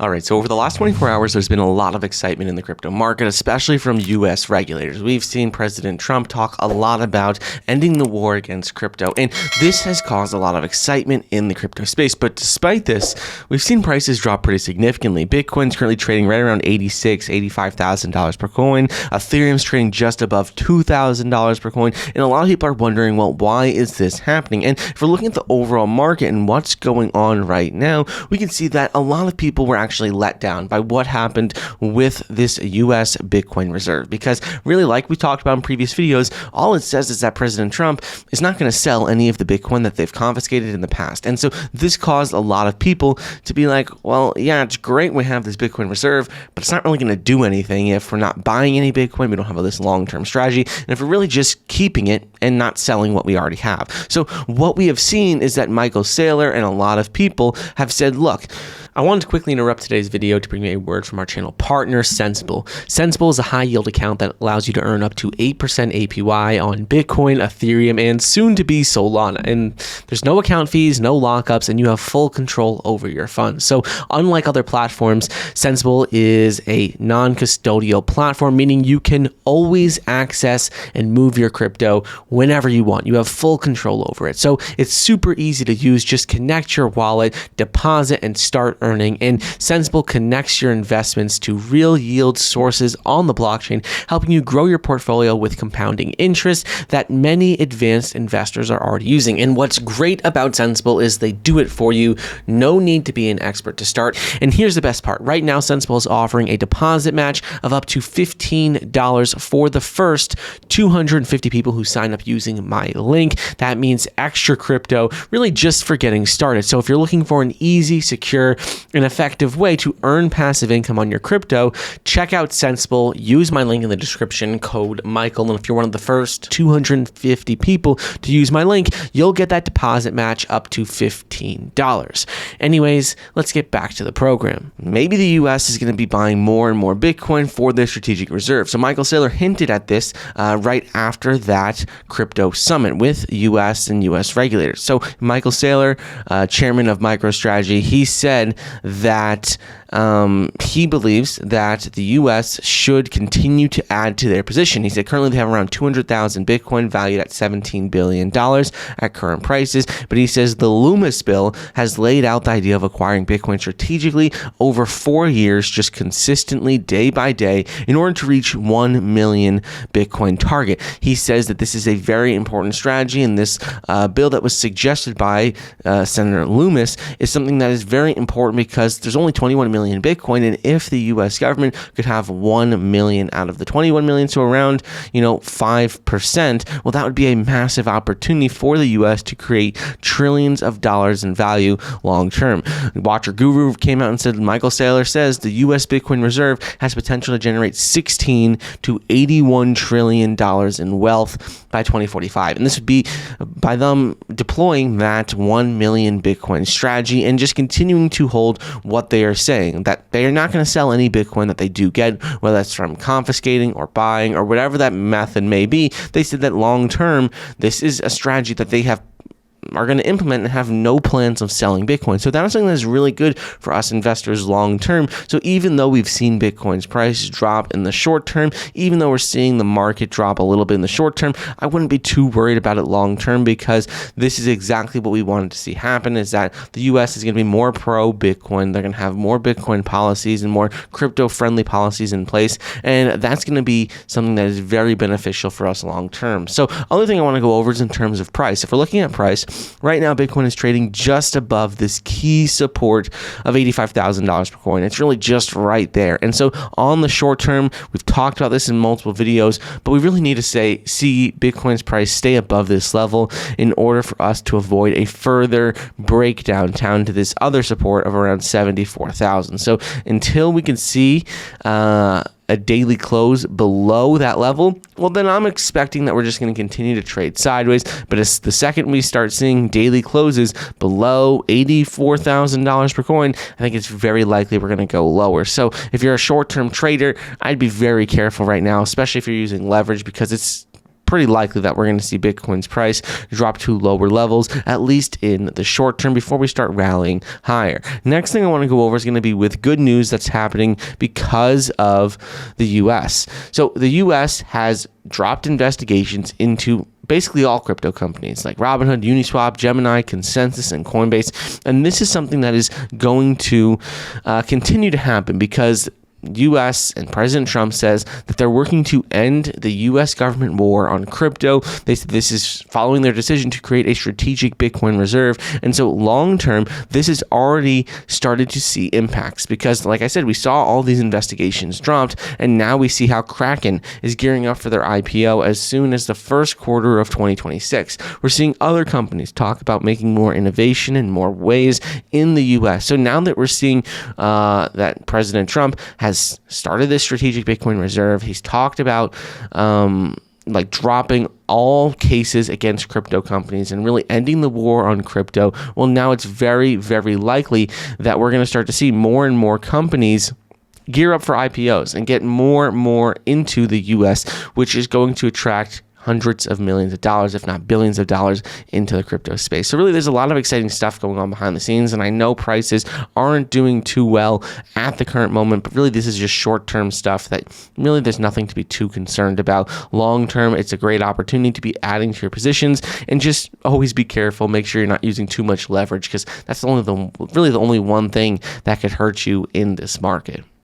All right, so over the last 24 hours, there's been a lot of excitement in the crypto market, especially from U.S. regulators. We've seen President Trump talk a lot about ending the war against crypto, and this has caused a lot of excitement in the crypto space. But despite this, we've seen prices drop pretty significantly. Bitcoin's currently trading right around $86,000, $85,000 per coin. Ethereum's trading just above $2,000 per coin, and a lot of people are wondering, well, why is this happening? And if we're looking at the overall market and what's going on right now, we can see that a lot of people were actually let down by what happened with this US Bitcoin reserve, because really, like we talked about in previous videos, all it says is that President Trump is not going to sell any of the Bitcoin that they've confiscated in the past. And so this caused a lot of people to be like, well, yeah, it's great we have this Bitcoin reserve, but it's not really going to do anything if we're not buying any Bitcoin, we don't have this long-term strategy, and if we're really just keeping it and not selling what we already have. So what we have seen is that Michael Saylor and a lot of people have said, look, I wanted to quickly interrupt today's video to bring you a word from our channel partner, Sensible. Sensible is a high-yield account that allows you to earn up to 8% APY on Bitcoin, Ethereum, and soon-to-be Solana. And there's no account fees, no lockups, and you have full control over your funds. So unlike other platforms, Sensible is a non-custodial platform, meaning you can always access and move your crypto whenever you want. You have full control over it. So it's super easy to use. Just connect your wallet, deposit, and start earning. And Sensible connects your investments to real yield sources on the blockchain, helping you grow your portfolio with compounding interest that many advanced investors are already using. And what's great about Sensible is they do it for you. No need to be an expert to start. And here's the best part. Right now, Sensible is offering a deposit match of up to $15 for the first 250 people who sign up using my link. That means extra crypto, really just for getting started. So if you're looking for an easy, secure, and effective way to earn passive income on your crypto, check out Sensible. Use my link in the description, code Michael, and if you're one of the first 250 people to use my link, you'll get that deposit match up to $15. Anyways, let's get back to the program. Maybe the US is going to be buying more and more Bitcoin for their strategic reserve. So Michael Saylor hinted at this right after that crypto summit with US and US regulators. So Michael Saylor, chairman of MicroStrategy, he said that he believes that the U.S. should continue to add to their position. He said currently they have around 200,000 Bitcoin valued at $17 billion at current prices, but he says the Loomis bill has laid out the idea of acquiring Bitcoin strategically over 4 years, just consistently day by day in order to reach 1 million Bitcoin target. He says that this is a very important strategy, and this bill that was suggested by Senator Loomis is something that is very important because there's only 21 million Bitcoin, and if the U.S. government could have 1 million out of the 21 million, so around 5%, well, that would be a massive opportunity for the U.S. to create trillions of dollars in value long term. Watcher Guru came out and said Michael Saylor says the U.S. Bitcoin reserve has potential to generate 16 to 81 trillion dollars in wealth by 2045, and this would be by them deploying that 1 million Bitcoin strategy and just continuing to hold what they are saying, that they are not going to sell any Bitcoin that they do get, whether that's from confiscating or buying or whatever that method may be. They said that long term, this is a strategy that they are going to implement and have no plans of selling Bitcoin. So that is something that's really good for us investors long term. So even though we've seen Bitcoin's price drop in the short term, even though we're seeing the market drop a little bit in the short term, I wouldn't be too worried about it long term, because this is exactly what we wanted to see happen, is that the US is going to be more pro Bitcoin. They're going to have more Bitcoin policies and more crypto friendly policies in place, and that's going to be something that is very beneficial for us long term. So other thing I want to go over is in terms of price. If we're looking at price, right now, Bitcoin is trading just above this key support of $85,000 per coin. It's really just right there. And so on the short term, we've talked about this in multiple videos, but we really need to see Bitcoin's price stay above this level in order for us to avoid a further breakdown down to this other support of around 74,000. So until we can see a daily close below that level, well, then I'm expecting that we're just going to continue to trade sideways. But as the second we start seeing daily closes below $84,000 per coin, I think it's very likely we're going to go lower. So if you're a short-term trader, I'd be very careful right now, especially if you're using leverage, because it's pretty likely that we're going to see Bitcoin's price drop to lower levels, at least in the short term, before we start rallying higher. Next thing I want to go over is going to be with good news that's happening because of the US. So the US has dropped investigations into basically all crypto companies like Robinhood, Uniswap, Gemini, Consensus, and Coinbase. And this is something that is going to continue to happen because U.S. and President Trump says that they're working to end the U.S. government war on crypto. They said this is following their decision to create a strategic Bitcoin reserve. And so long term, this has already started to see impacts because, like I said, we saw all these investigations dropped, and now we see how Kraken is gearing up for their IPO as soon as the first quarter of 2026. We're seeing other companies talk about making more innovation in more ways in the U.S. So now that we're seeing that President Trump has started this strategic Bitcoin reserve, he's talked about dropping all cases against crypto companies and really ending the war on crypto. Well, now it's very, very likely that we're going to start to see more and more companies gear up for IPOs and get more and more into the US, which is going to attract hundreds of millions of dollars, if not billions of dollars, into the crypto space. So really, there's a lot of exciting stuff going on behind the scenes, and I know prices aren't doing too well at the current moment, but really this is just short-term stuff that really there's nothing to be too concerned about. Long-term, it's a great opportunity to be adding to your positions, and just always be careful. Make sure you're not using too much leverage because that's really the only one thing that could hurt you in this market.